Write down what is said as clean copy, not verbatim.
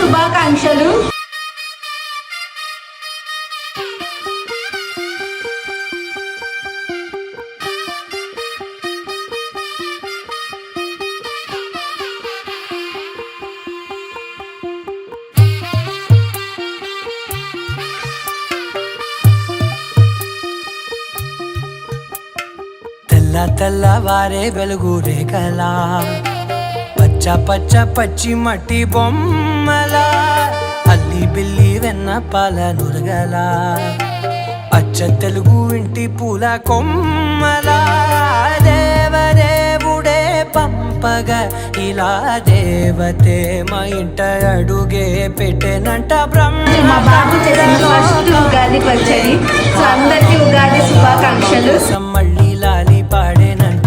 శుభాకాంక్షలు. తెల్లవారే వెలుగు రేఖలా పచ్చ పచ్చ పచ్చి మట్టి బొమ్మలా అల్లి బిల్లి వెన్న పాల నురగలా అచ్చ తెలుగు ఇంటి పూల కొమ్మలా దేవదేవుడే పంపగా ఇలా దేవతే మా ఇంట అడుగే పెట్టెనంట మా బాబు చేసిన ఫస్ట్ ఉగాది పచ్చడి. సో అందరికీ ఉగాది శుభాకాంక్షలు. మళ్ళీ లాలి పాడేనంట.